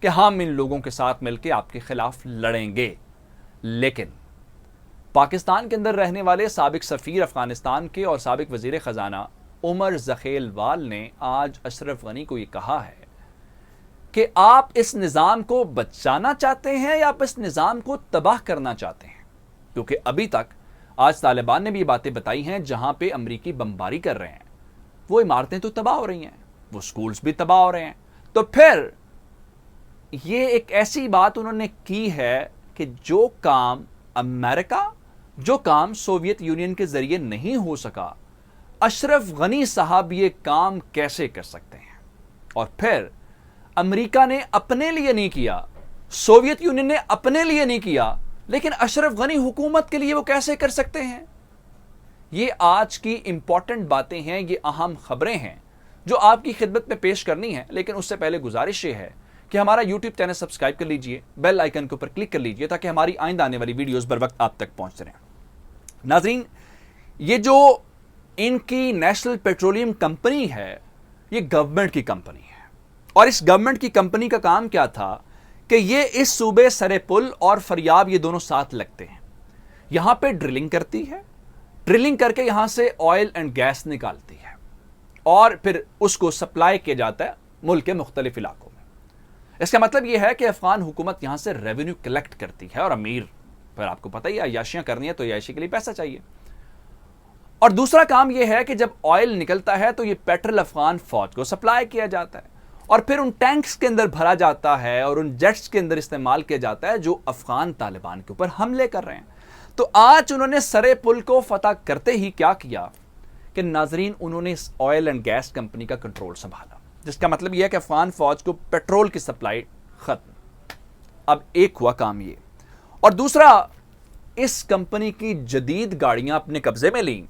کہ ہم ان لوگوں کے ساتھ مل کے آپ کے خلاف لڑیں گے. لیکن پاکستان کے اندر رہنے والے سابق سفیر افغانستان کے اور سابق وزیر خزانہ عمر زخیلوال نے آج اشرف غنی کو یہ کہا ہے کہ آپ اس نظام کو بچانا چاہتے ہیں یا آپ اس نظام کو تباہ کرنا چاہتے ہیں. کیونکہ ابھی تک آج طالبان نے بھی یہ باتیں بتائی ہیں جہاں پہ امریکی بمباری کر رہے ہیں وہ عمارتیں تو تباہ ہو رہی ہیں, وہ سکولز بھی تباہ ہو رہے ہیں. تو پھر یہ ایک ایسی بات انہوں نے کی ہے کہ جو کام امریکہ, جو کام سوویت یونین کے ذریعے نہیں ہو سکا, اشرف غنی صاحب یہ کام کیسے کر سکتے ہیں. اور پھر امریکہ نے اپنے لیے نہیں کیا, سوویت یونین نے اپنے لیے نہیں کیا, لیکن اشرف غنی حکومت کے لیے وہ کیسے کر سکتے ہیں. یہ آج کی امپورٹنٹ باتیں ہیں, یہ اہم خبریں ہیں جو آپ کی خدمت میں پیش کرنی ہے. لیکن اس سے پہلے گزارش یہ ہے کہ ہمارا یوٹیوب چینل سبسکرائب کر لیجئے, بیل آئیکن کے اوپر کلک کر لیجئے تاکہ ہماری آئندہ آنے والی ویڈیوز بر وقت آپ تک پہنچتے رہیں. ناظرین, یہ جو ان کی نیشنل پیٹرولیم کمپنی ہے یہ گورنمنٹ کی کمپنی ہے, اور اس گورنمنٹ کی کمپنی کا کام کیا تھا کہ یہ اس صوبے سرے پل اور فریاب یہ دونوں ساتھ لگتے ہیں, یہاں پہ ڈرلنگ کرتی ہے, ڈرلنگ کر کے یہاں سے آئل اینڈ گیس نکالتی ہے اور پھر اس کو سپلائی کیا جاتا ہے ملک کے مختلف علاقوں میں. اس کا مطلب یہ ہے کہ افغان حکومت یہاں سے ریونیو کلیکٹ کرتی ہے, اور امیر پھر آپ کو پتہ ہی عیاشیاں کرنی ہے تو عیاشی کے لیے پیسہ چاہیے. اور دوسرا کام یہ ہے کہ جب آئل نکلتا ہے تو یہ پیٹرول افغان فوج کو سپلائی کیا جاتا ہے اور پھر ان ٹینکس کے اندر بھرا جاتا ہے اور ان جیٹس کے اندر استعمال کیا جاتا ہے جو افغان طالبان کے اوپر حملے کر رہے ہیں. تو آج انہوں نے سرے پل کو فتح کرتے ہی کیا کیا کہ ناظرین انہوں نے اس آئل اینڈ گیس کمپنی کا کنٹرول سنبھالا, جس کا مطلب یہ ہے کہ افغان فوج کو پیٹرول کی سپلائی ختم. اب ایک ہوا کام یہ, اور دوسرا اس کمپنی کی جدید گاڑیاں اپنے قبضے میں لیں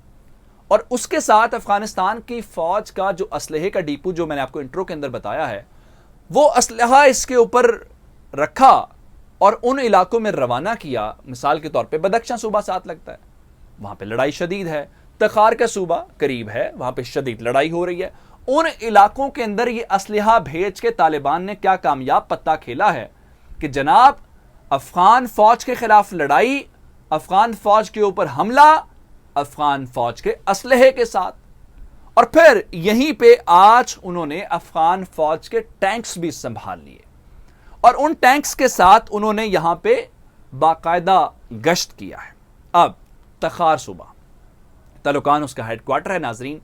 اور اس کے ساتھ افغانستان کی فوج کا جو اسلحے کا ڈیپو جو میں نے آپ کو انٹرو کے اندر بتایا ہے وہ اسلحہ اس کے اوپر رکھا اور ان علاقوں میں روانہ کیا. مثال کے طور پہ بدخشاں صوبہ ساتھ لگتا ہے, وہاں پہ لڑائی شدید ہے. تخار کا صوبہ قریب ہے, وہاں پہ شدید لڑائی ہو رہی ہے. ان علاقوں کے اندر یہ اسلحہ بھیج کے طالبان نے کیا کامیاب پتہ کھیلا ہے کہ جناب افغان فوج کے خلاف لڑائی, افغان فوج کے اوپر حملہ, افغان فوج کے اسلحے کے ساتھ. اور پھر یہیں پہ آج انہوں نے افغان فوج کے ٹینکس بھی سنبھال لیے اور ان ٹینکس کے ساتھ انہوں نے یہاں پہ باقاعدہ گشت کیا ہے. اب تخار صوبہ تعلقان اس کا ہیڈ کوارٹر ہے ناظرین,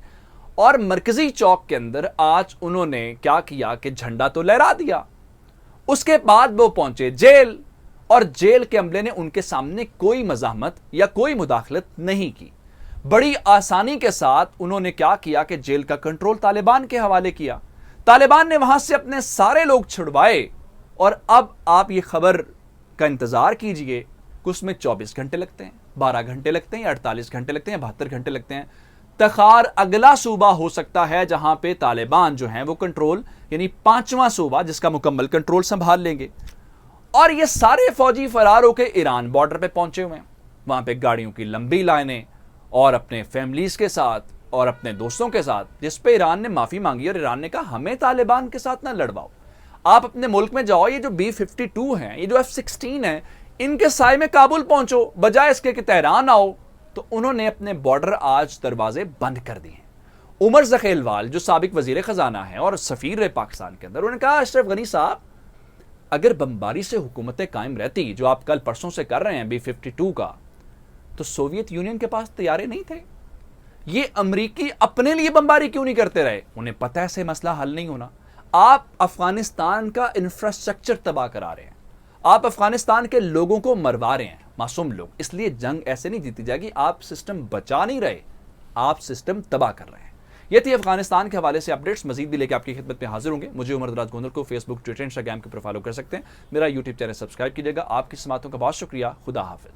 اور مرکزی چوک کے اندر آج انہوں نے کیا کیا کہ جھنڈا تو لہرا دیا. اس کے بعد وہ پہنچے جیل, اور جیل کے عملے نے ان کے سامنے کوئی مزاحمت یا کوئی مداخلت نہیں کی. بڑی آسانی کے ساتھ انہوں نے کیا کیا کہ جیل کا کنٹرول طالبان کے حوالے کیا. طالبان نے وہاں سے اپنے سارے لوگ چھڑوائے, اور اب آپ یہ خبر کا انتظار کیجئے کہ اس میں 24 گھنٹے لگتے ہیں, 12 گھنٹے لگتے ہیں, 48 گھنٹے لگتے ہیں, 72 گھنٹے لگتے ہیں. تخار اگلا صوبہ ہو سکتا ہے جہاں پہ طالبان جو ہیں وہ کنٹرول, یعنی 5واں صوبہ جس کا مکمل کنٹرول سنبھال لیں گے. اور یہ سارے فوجی فرار ہو کے ایران بارڈر پہ پہنچے ہوئے ہیں, وہاں پہ گاڑیوں کی لمبی لائنیں, اور اپنے فیملیز کے ساتھ اور اپنے دوستوں کے ساتھ, جس پہ ایران نے معافی مانگی اور ایران نے کہا ہمیں طالبان کے ساتھ نہ لڑواؤ, آپ اپنے ملک میں جاؤ. یہ جو B-52 ہیں, یہ جو F-16 ہیں, ان کے سائے میں کابل پہنچو بجائے اس کے کہ تہران آؤ. تو انہوں نے اپنے بارڈر آج دروازے بند کر دیے ہیں. عمر زخیلوال جو سابق وزیر خزانہ ہیں اور سفیر پاکستان کے اندر, انہوں نے کہا اشرف غنی صاحب اگر بمباری سے حکومتیں قائم رہتی جو آپ کل پرسوں سے کر رہے ہیں B-52 کا, تو سوویت یونین کے پاس طیارے نہیں تھے. یہ امریکی اپنے لیے بمباری کیوں نہیں کرتے رہے؟ انہیں پتہ ہے سے مسئلہ حل نہیں ہونا. آپ افغانستان کا انفراسٹرکچر تباہ کرا رہے ہیں, آپ افغانستان کے لوگوں کو مروا رہے ہیں, معصوم لوگ. اس لیے جنگ ایسے نہیں جیتی جائے گی. آپ سسٹم بچا نہیں رہے, آپ سسٹم تباہ کر رہے ہیں. یہ تھی افغانستان کے حوالے سے اپڈیٹس. مزید بھی لے کے آپ کی خدمت میں حاضر ہوں گے. مجھے عمر دراز گوندل کو فیس بک, ٹویٹر, انسٹاگرام کے پر فالو کر سکتے ہیں. میرا یوٹیوب چینل سبسکرائب کیجیے گا. آپ کی سماعتوں کا بہت شکریہ. خدا حافظ.